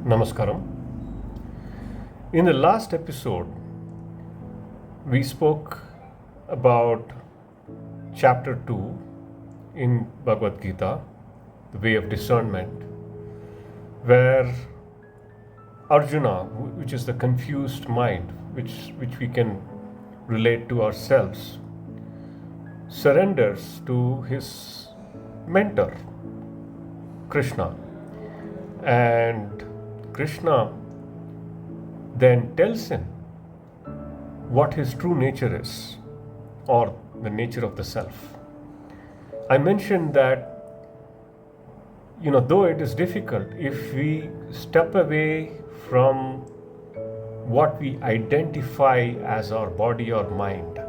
Namaskaram. In the last episode, we spoke about chapter 2 in Bhagavad Gita, the way of discernment, where Arjuna, which is the confused mind, which we can relate to ourselves, surrenders to his mentor, Krishna. And Krishna then tells him what his true nature is, or the nature of the self. I mentioned that, though it is difficult, if we step away from what we identify as our body or mind,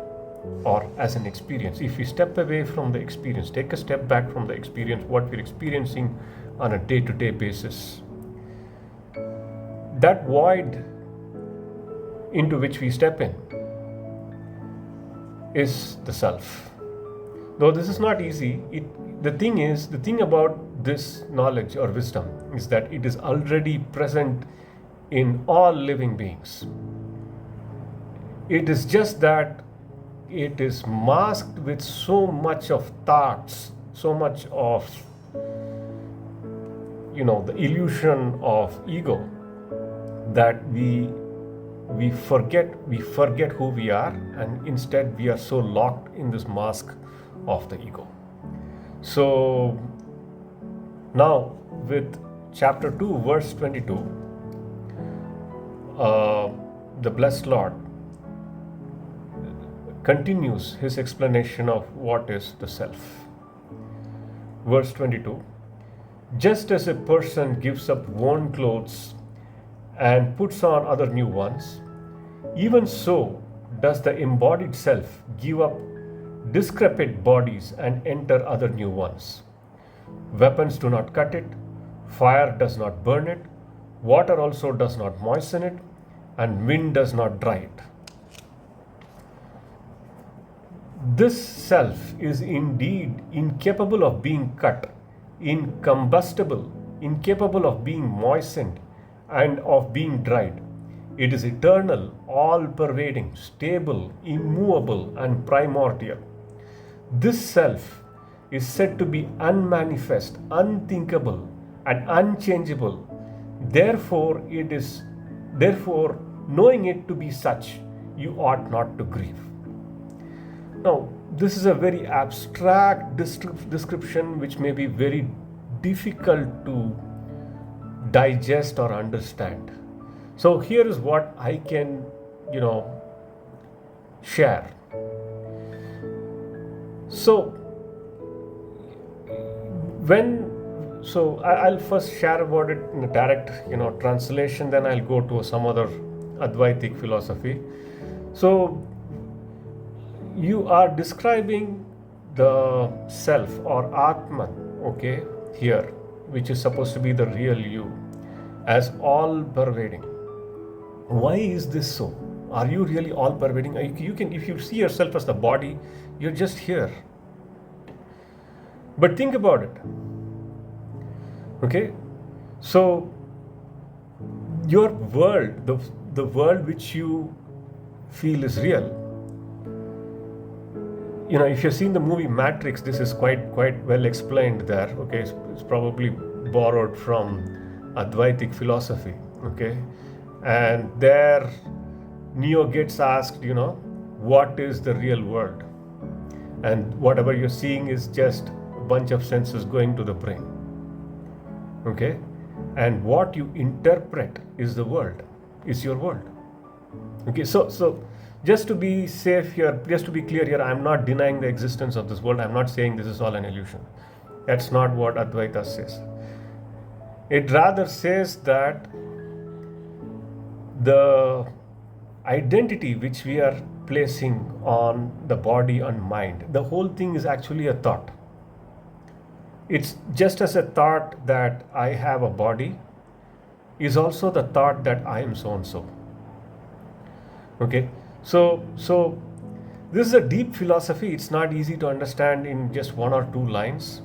or as an experience, if we step away from the experience, take a step back from the experience, what we're experiencing on a day-to-day basis, that void into which we step in is the self. Though this is not easy, the thing about this knowledge or wisdom is that it is already present in all living beings. It is just that it is masked with so much of thoughts, so much of the illusion of ego, that we forget who we are, and instead we are so locked in this mask of the ego. So now with chapter 2 verse 22, the blessed Lord continues his explanation of what is the self. Verse 22: just as a person gives up worn clothes and puts on other new ones, even so does the embodied self give up discrepant bodies and enter other new ones. Weapons do not cut it, fire does not burn it, water also does not moisten it, and wind does not dry it. This self is indeed incapable of being cut, incombustible, incapable of being moistened, and of being dried. It is eternal, all-pervading, stable, immovable, and primordial. This self is said to be unmanifest, unthinkable, and unchangeable. Therefore, knowing it to be such, you ought not to grieve. Now, this is a very abstract description which may be very difficult to digest or understand. So here is what I can, share. So I'll first share about it in a direct, translation, then I'll go to some other Advaitic philosophy. So you are describing the self or Atman, okay, here, which is supposed to be the real you, as all-pervading. Why is this so? Are you really all-pervading? You can, if you see yourself as the body, you're just here. But think about it. Okay, so your world, the world which you feel is real. If you've seen the movie Matrix, this is quite well explained there. Okay, it's probably borrowed from Advaitic philosophy. Okay, and there Neo gets asked, what is the real world? And whatever you're seeing is just a bunch of senses going to the brain. Okay, and what you interpret is the world, is your world. Okay, so just to be safe here, just to be clear here, I'm not denying the existence of this world. I'm not saying this is all an illusion. That's not what Advaita says. It rather says that the identity which we are placing on the body and mind, the whole thing is actually a thought. It's just as a thought that I have a body is also the thought that I am so and so. Okay, so this is a deep philosophy. It's not easy to understand in just one or two lines.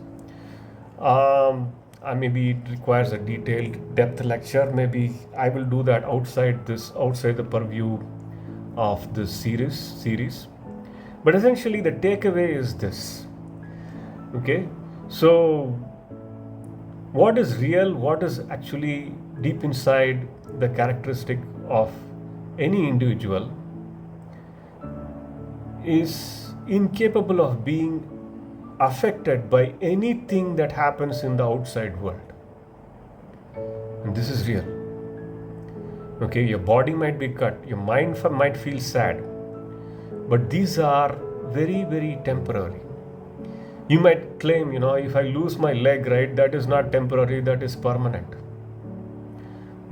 maybe it requires a detailed depth lecture. Maybe I will do that outside the purview of this series. But essentially, the takeaway is this. Okay, so what is real? What is actually deep inside the characteristic of any individual is incapable of being affected by anything that happens in the outside world. And this is real. Okay, your body might be cut, your mind might feel sad, but these are very, very temporary. You might claim, if I lose my leg, right, that is not temporary, that is permanent.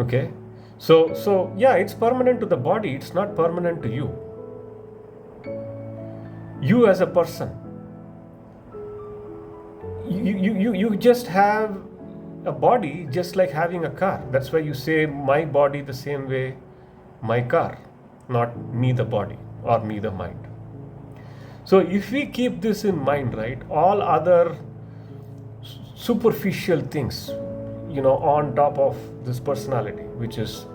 Okay, so yeah, it's permanent to the body, it's not permanent to you. You as a person, you just have a body just like having a car. That's why you say my body the same way my car, not me the body or me the mind. So if we keep this in mind, right, all other superficial things, on top of this personality, which is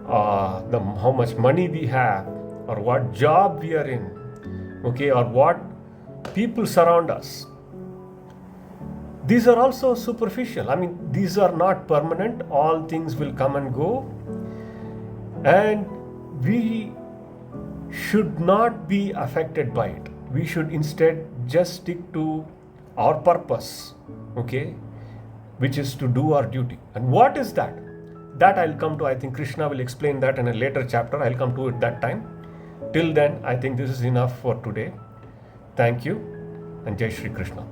how much money we have, or what job we are in, okay, or what people surround us, these are also superficial. These are not permanent. All things will come and go. And we should not be affected by it. We should instead just stick to our purpose, okay, which is to do our duty. And what is that? That I'll come to. I think Krishna will explain that in a later chapter. I'll come to it that time. Till then, I think this is enough for today. Thank you, and Jai Shri Krishna.